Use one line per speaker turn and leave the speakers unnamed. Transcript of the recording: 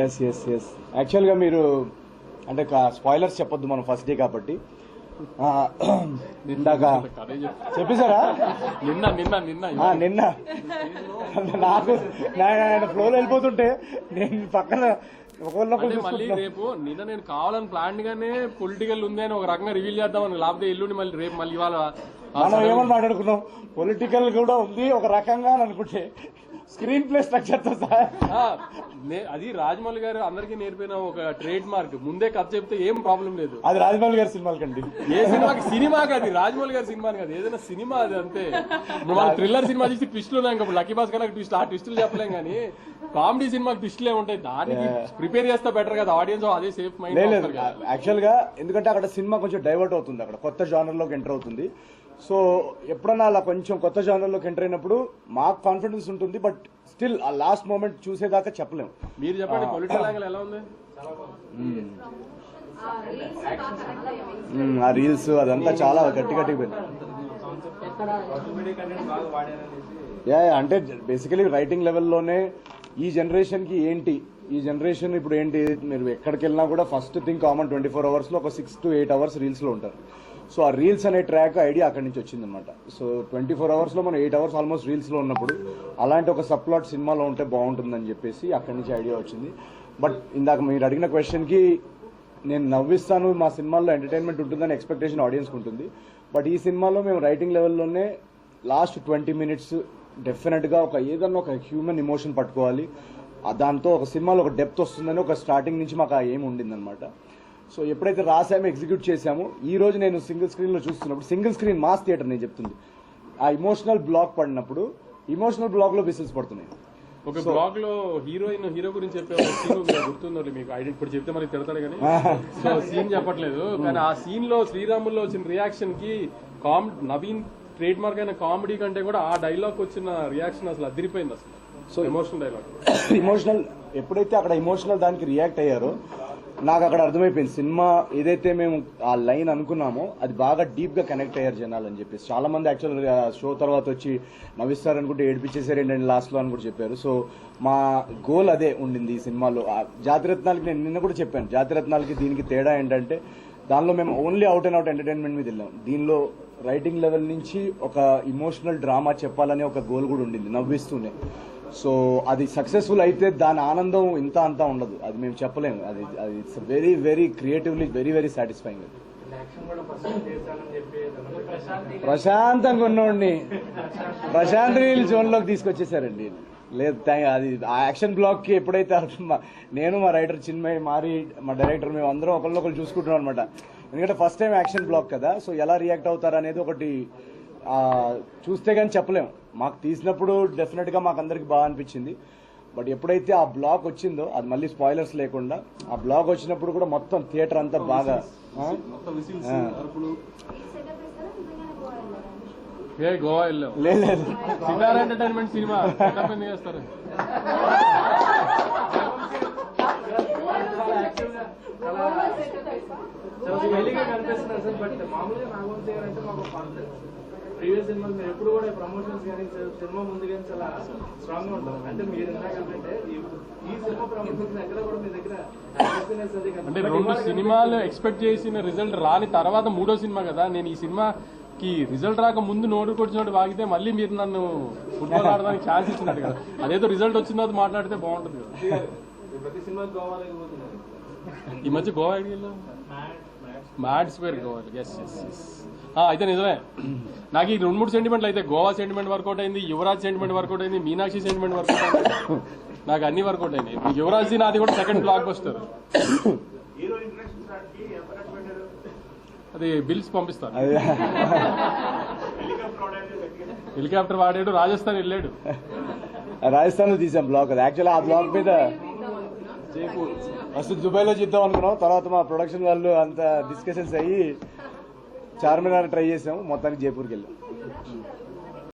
Yes yes yes యాక్చువల్గా మీరు అంటే స్పాయిలర్స్ చెప్పొద్దు మనం ఫస్ట్ డే కాబట్టి ఇందాక చెప్పేశారా నిన్న నాకు ఫ్లోలో వెళ్ళిపోతుంటే నేను పక్కన
మళ్ళీ రేపు నిన్న నేను కావాలని ప్లాన్ గానే పొలిటికల్ ఉంది అని ఒక రకంగా రివీల్ చేద్దామని లేకపోతే ఎల్లుండి మళ్ళీ రేపు మళ్ళీ ఇవాళ
మనం ఏమని మాట్లాడుకున్నాం పొలిటికల్ కూడా ఉంది ఒక రకంగా అనుకుంటే స్క్రీన్ ప్లే స్ట్రక్చర్ తో
అది రాజమౌళి గారు అందరికీ నేర్పిన ఒక ట్రేడ్ మార్క్. ముందే కథ చెప్తే ఏం ప్రాబ్లం లేదు.
అది రాజమౌళి గారి సినిమాలకండి.
ఏ సినిమాకి అది రాజమౌళి గారి సినిమా కాదు, ఏదైనా సినిమా అది అంతే. మనం థ్రిల్లర్ సినిమా చూసి ట్విస్టులు ఉన్నాయి ఇంకా లక్కీ భాస్కర్ ట్విస్ట్ ఆ ట్విస్టులు చెప్పలేం కానీ కామెడీ సినిమాకి ట్విస్టులే ఉంటాయి. దానికి ప్రిపేర్ చేస్తే బెటర్ కదా ఆడియన్స్, అదే సేఫ్ మైండ్.
లేదు యాక్చువల్ గా ఎందుకంటే అక్కడ సినిమా కొంచెం డైవర్ట్ అవుతుంది, అక్కడ కొత్త జానర్ లోకి ఎంటర్ అవుతుంది. సో ఎప్పుడన్నా అలా కొంచెం కొత్త జానర్లోకి ఎంటర్ అయినప్పుడు మాకు కాన్ఫిడెన్స్ ఉంటుంది, బట్ స్టిల్ ఆ లాస్ట్ మూమెంట్ చూసేదాకా చెప్పలేము.
మీరు చెప్పండి పొలిటికల్ యాంగిల్ ఎలా ఉంది?
ఆ రీల్స్ అదంతా చాలా గట్టి పోయింది. అంటే బేసికలీ రైటింగ్ లెవెల్లోనే ఈ జనరేషన్కి ఏంటి, ఈ జనరేషన్ ఇప్పుడు ఏంటి, మీరు ఎక్కడికి వెళ్ళినా కూడా ఫస్ట్ థింగ్ కామన్ 24 hours లో ఒక 6 to 8 hours రీల్స్లో ఉంటారు. సో ఆ రీల్స్ అనే ట్రాక్ ఐడియా అక్కడి నుంచి వచ్చిందనమాట. సో 24 hours లో మనం 8 hours ఆల్మోస్ట్ రీల్స్లో ఉన్నప్పుడు అలాంటి ఒక సబ్ ప్లాట్ సినిమాలో ఉంటే బాగుంటుందని చెప్పేసి అక్కడి నుంచి ఐడియా వచ్చింది. బట్ ఇందాక మీరు అడిగిన క్వశ్చన్కి నేను నవ్విస్తాను, మా సినిమాల్లో ఎంటర్టైన్మెంట్ ఉంటుందని ఎక్స్పెక్టేషన్ ఆడియన్స్కి ఉంటుంది. బట్ ఈ సినిమాలో మేము రైటింగ్ లెవెల్లోనే లాస్ట్ 20 minutes డెఫినెట్గా ఏదన్నా ఒక హ్యూమన్ ఎమోషన్ పట్టుకోవాలి, దాంతో ఒక సినిమాలో ఒక డెప్త్ వస్తుందని ఒక స్టార్టింగ్ నుంచి మాకు ఏం ఉండిందనమాట. సో ఎప్పుడైతే రాసామో ఎగ్జిక్యూట్ చేసామో ఈ రోజు నేను సింగిల్ స్క్రీన్లో చూస్తున్నప్పుడు, సింగిల్ స్క్రీన్ మాస్ థియేటర్ నేను చెప్తుంది, ఆ ఇమోషనల్ బ్లాక్ పడినప్పుడు ఇమోషనల్ బ్లాక్ లో విసిల్స్ పడుతున్నాయి.
ఒక బ్లాగ్ లో హీరో గురించి చెప్పే గుర్తుందో మీకు? ఇప్పుడు చెప్తే మనకి తిడతాడు కానీ సో సీన్ చెప్పట్లేదు, కానీ ఆ సీన్ లో శ్రీరాముల్లో వచ్చిన రియాక్షన్ కి నవీన్ ట్రేడ్ మార్క్ అయిన కామెడీ కంటే కూడా ఆ డైలాగ్ వచ్చిన రియాక్షన్ అసలు అదిరిపోయింది. అసలు సో ఎమోషనల్ డైలాగ్,
ఎమోషనల్ ఎప్పుడైతే అక్కడ ఎమోషనల్ దానికి రియాక్ట్ అయ్యారో నాకు అక్కడ అర్థమైపోయింది సినిమా ఏదైతే మేము ఆ లైన్ అనుకున్నామో అది బాగా డీప్ గా కనెక్ట్ అయ్యారు జనాలు అని చెప్పేసి. చాలా మంది యాక్చువల్ షో తర్వాత వచ్చి నవ్విస్తారు అనుకుంటే ఏడిపించేసారు ఏంటంటే లాస్ట్ లో అని కూడా చెప్పారు. సో మా గోల్ అదే ఉండింది ఈ సినిమాలో. జాతిరత్నాలకి నేను నిన్న కూడా చెప్పాను, జాతిరత్నాలకి దీనికి తేడా ఏంటంటే దానిలో మేము only out and out entertainment మీద వెళ్ళాం. దీనిలో రైటింగ్ లెవెల్ నుంచి ఒక ఇమోషనల్ డ్రామా చెప్పాలనే ఒక గోల్ కూడా ఉండింది నవ్విస్తూనే. సో అది సక్సెస్ఫుల్ అయితే దాని ఆనందం ఇంత అంతా ఉండదు, అది మేము చెప్పలేము. అది it's very very creatively very very satisfying. ప్రశాంతంగా ఉన్నోడిని ప్రశాంత్ రీల్ జోన్లోకి తీసుకొచ్చేసారండి. లేదు అది ఆ యాక్షన్ బ్లాక్ కి ఎప్పుడైతే నేను మా రైటర్ చిన్మయ్ మా డైరెక్టర్ మేము అందరం ఒకరినొకరు చూసుకుంటున్నాం అనమాట. ఎందుకంటే ఫస్ట్ టైం యాక్షన్ బ్లాక్ కదా, సో ఎలా రియాక్ట్ అవుతారు అనేది ఒకటి చూస్తే కానీ చెప్పలేము. మాకు తీసినప్పుడు డెఫినెట్ గా మాకు అందరికి బాగా అనిపించింది. బట్ ఎప్పుడైతే ఆ బ్లాక్ వచ్చిందో, అది మళ్ళీ స్పాయిలర్స్ లేకుండా, ఆ బ్లాక్ వచ్చినప్పుడు కూడా మొత్తం థియేటర్ అంతా బాగా
గోవా వెళ్ళాం.
లేదు
సితారా ఎంటర్టైన్మెంట్ సినిమా చేస్తారు.
ప్రీవియస్ సినిమాలు మీరు ఎప్పుడు కూడా ప్రమోషన్స్ కానీ సినిమా ముందు కానీ చాలా స్ట్రాంగ్ గా ఉంటారు. అంటే మీరు ఏంటంటే ఈ సినిమా ప్రమోషన్స్ ఎక్కడ కూడా మీ దగ్గర
అంటే 2 సినిమాలు ఎక్స్పెక్ట్ చేసిన రిజల్ట్ రాని తర్వాత 3వ సినిమా కదా. నేను ఈ సినిమాకి రిజల్ట్ రాక ముందు నోటు కొట్టినట్టు వాగితే మళ్ళీ మీరు నన్ను ఫుట్బాల్ ఆడడానికి ఛాన్స్ ఇచ్చినట్టు కదా. అదేదో రిజల్ట్ వచ్చిన తర్వాత మాట్లాడితే బాగుంటుంది కదా.
ప్రతి సినిమా గోవా లేకపోతున్నారు.
ఈ మధ్య Goa idea Mad Square Goa. Yes yes yes అయితే నిజమే. నాకు ఈ 2-3 సెంటిమెంట్లు అయితే గోవా సెంటిమెంట్ వర్కౌట్ అయింది, యువరాజ్ సెంటిమెంట్ వర్కౌట్ అయింది, మీనాక్షి సెంటిమెంట్ వర్కౌట్ అయింది. నాకు అన్ని వర్కౌట్ అయినాయి. యువరాజ్ నాది కూడా సెకండ్ బ్లాక్ బస్టర్. అది బిల్స్ పంపిస్తాను. హెలికాప్టర్ వాడాడు, రాజస్థాన్ వెళ్ళాడు.
రాజస్థాన్ లో తీసాం బ్లాక్. అది యాక్చువల్లీ ఆ బ్లాక్ మీద ఫస్ట్ దుబాయ్ లో చేద్దాం అనుకున్నాం. తర్వాత మా ప్రొడక్షన్ వాళ్ళు అంత డిస్కషన్స్ అయ్యి చార్మినార్ ట్రై చేసాము, మొత్తానికి జైపూర్కి వెళ్ళాం.